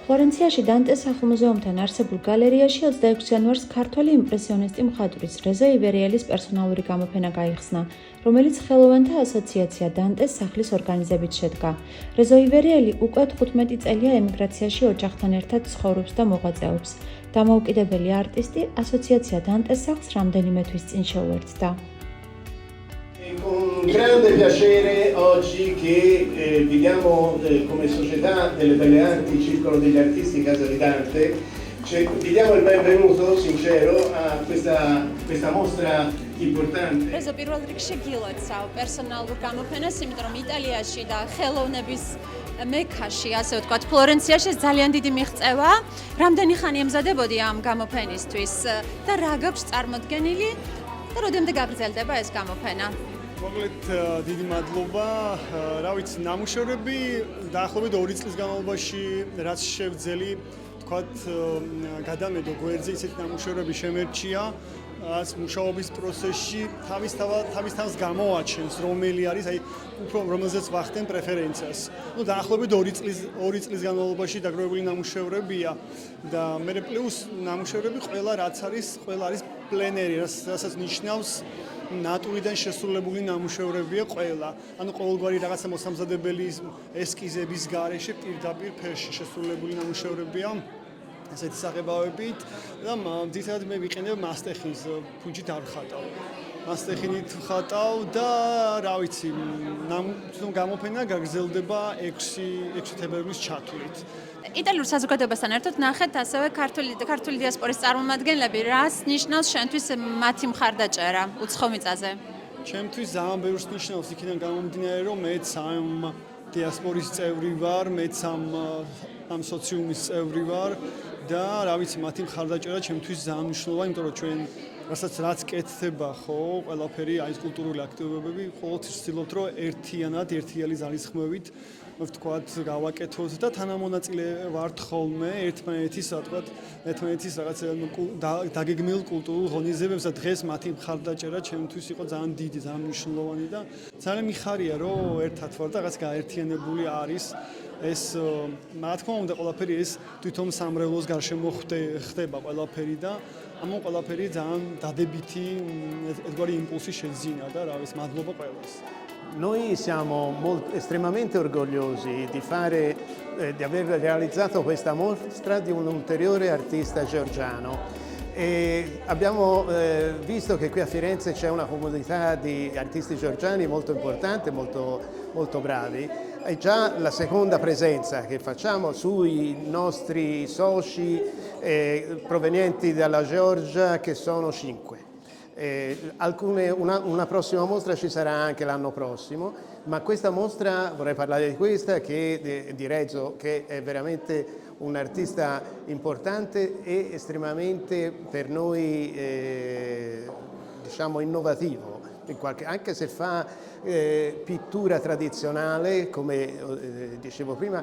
ფლორენციაში დანტეს სახლ-მუზეუმთან არსებულ გალერეაში 26 იანვარს ქართველი იმპრესიონისტი მხატვრის რეზო ივერიელის პერსონალური გამოფენა გაიხსნა, რომელიც ხელოვანთა ასოციაცია დანტეს სახლის ორგანიზებით შედგა. რეზო ივერიელი უკვე 15 წელია ემიგრაციაში ოჯახთან ერთად ცხოვრობს და მოღვაწეობს. დამოუკიდებელი არტისტი ასოციაცია dantès სახლს რამდენიმე თვის წინ შეუერთდა. Con grande piacere oggi che viviamo come società delle Belle Arti, Circolo degli Artisti Casa di Dante, vi diamo il benvenuto sincero a questa mostra importante. Rezo პირველ რიგში გილოცავ პერსონალურ გამოფენას, იმიტომ რომ იტალიაში და ხელოვნების მექაში, ასე ვთქვათ, ფლორენციაში ძალიან დიდი მიღწევა. რამდენი ხანი ემზადებოდი ამ გამოფენისთვის და რა გაქვს წარმოდგენილი და როდემდე გაგრძელდება ეს გამოფენა? მოკლედ დიდი მადლობა. რა ვიცი, ნამუშევრები დაახლოებით 2 წლის განმავლობაში რაც შევძელი, ვთქვათ, გადამედო გვერდზე ისეთი ნამუშევრები შემერჩია, რაც მუშაობის პროცესში თავის თავს გამოვაჩენს, რომელი არის, აი, უფრო რომელზეც ვახდენ პრეფერენციას. ნუ დაახლოებით 2 წლის განმავლობაში დაგროვებული ნამუშევრებია და მე პლუს ნამუშევრები ყველა არის პლენერი, რასაც ნიშნავს ნატურიდან შესრულებული ნამუშევრებია ყველა. ანუ ყოველგვარი რაღაცა მოსამზადებელი ესკიზების გარეშე პირდაპირ ფერში შესრულებული ნამუშევრებია. ესეთი საღებავებით და ძირითადად მე ვიყენებ მასტეხინს ფუნჯით არ ვხატავ. მასტეხინით ვხატავ და რა ვიცი, გამოფენა გაგრძელდება 6 თებერვლის ჩათვლით. იტალიურ საზოგადოებასთან ერთად ნახეთ ასევე ქართული დიასპორის წარმომადგენლები, რას ნიშნავს შენთვის მათი მხარდაჭერა უცხო მიწაზე? ჩემთვის ძალიან ბევრს ნიშნავს იქიდან გამომდინარე, რომ მეც ამ დიასპორის წევრი ვარ, მეც ამ სოციუმის წევრი ვარ და რა ვიცი, მათი მხარდაჭერა ჩემთვის ძალიან მნიშვნელოვანია, იმიტომ რომ ჩვენ რაც კეთდება, ხო, ყველაფერი აი ეს კულტურული აქტივობები, ყოველთვის ვცდილობთ, რომ ერთიანი ძალისხმევით ვთქვათ, გავაკეთოთ და თანამონაწილე ვართ ხოლმე ერთმანეთის რაღაც დაგეგმილ კულტურულ ღონისძიებებს და დღეს მათი მხარდაჭერა ჩემთვის იყო ძალიან დიდი, ძალიან მნიშვნელოვანი და ძალიან მიხარია, რომ ერთად ვარ და რაღაც გაერთიანებული არის ეს, რა თქმა უნდა, ყველაფერი ეს თვითონ სამრევლოს გარშემო ხდება ყველაფერი და ამან ყველაფერი ძალიან დადებითი ერთგვარი იმპულსი შეძინა და რა ვიცი, მადლობა ყველას. Noi siamo estremamente orgogliosi di aver realizzato questa mostra di un ulteriore artista georgiano. E abbiamo visto che qui a Firenze c'è una comunità di artisti georgiani molto importante, molto bravi. È già la seconda presenza che facciamo sui nostri soci provenienti dalla Georgia, che sono 5. Una prossima mostra ci sarà anche l'anno prossimo, ma questa mostra, vorrei parlare di questa, di Rezo, che è veramente un artista importante e estremamente per noi diciamo innovativo, anche se fa pittura tradizionale, come dicevo prima,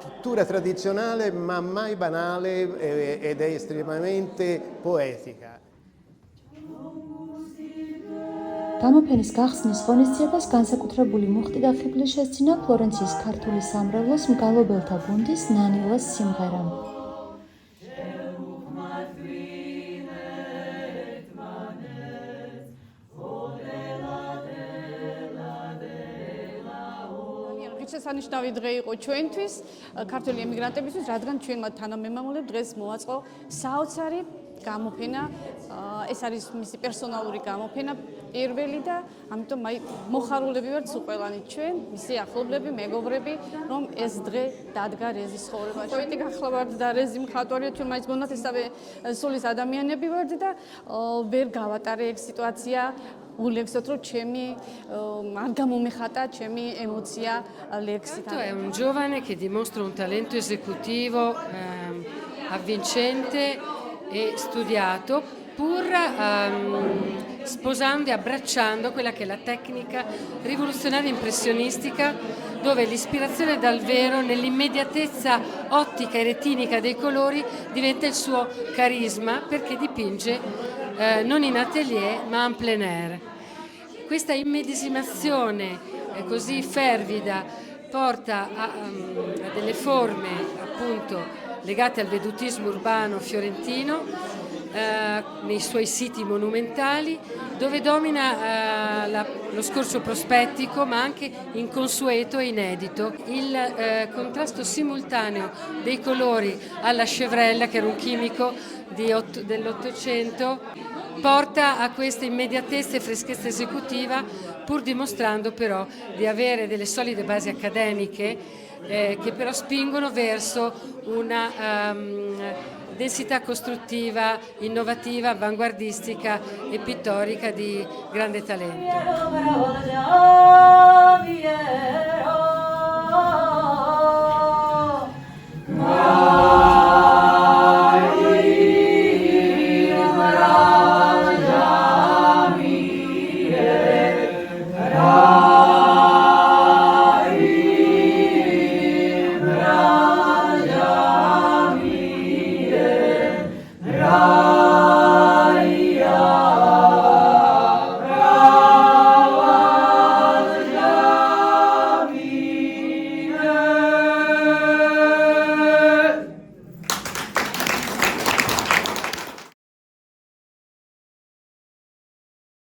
pittura tradizionale ma mai banale ed è estremamente poetica. გამოფენის გახსნის ღონისძიებას განსაკუთრებული მუხტი და ხიბლი შესძინა ფლორენციის ქართული სამრევლოს მგალობელთა გუნდის ნანილას სიმღერამ. შესანიშნავი დღე იყო ჩვენთვის, ქართული ემიგრანტებისთვის, რადგან ჩვენ მათ თანამემამულებ დღეს მოაწყო საოცარი გამოფენა, ეს არის მისი პერსონალური გამოფენა პირველი და ამიტომ მოხარულები ვართ სულ ყველანი ჩვენ, მისი ახლობლები, მეგობრები, რომ ეს დღე დადგა რეზის ცხოვრებაში. პოეტი გახლავართ და რეზი მხატვარია, ჩვენ მაინც მონათესავე სულის ადამიანები ვართ და ვერ გავატარე ეგ სიტუაცია. Ulexotro ჩემი არ გამომეხატა ჩემი ემოცია ლექსიდან. È un giovane che dimostra un talento esecutivo avvincente e studiato, pur sposando e abbracciando quella che è la tecnica rivoluzionaria impressionistica, dove l'ispirazione dal vero, nell'immediatezza ottica e retinica dei colori, diventa il suo carisma perché dipinge non in atelier ma en plein air. Questa immedesimazione così fervida porta a delle forme appunto legate al vedutismo urbano fiorentino, nei suoi siti monumentali, dove domina lo scorcio prospettico ma anche inconsueto e inedito il contrasto simultaneo dei colori alla Chevreul, che era un chimico dell'Ottocento, porta a questa immediatezza e freschezza esecutiva, pur dimostrando però di avere delle solide basi accademiche che però spingono verso una densità costruttiva, innovativa, avanguardistica e pittorica di grande talento.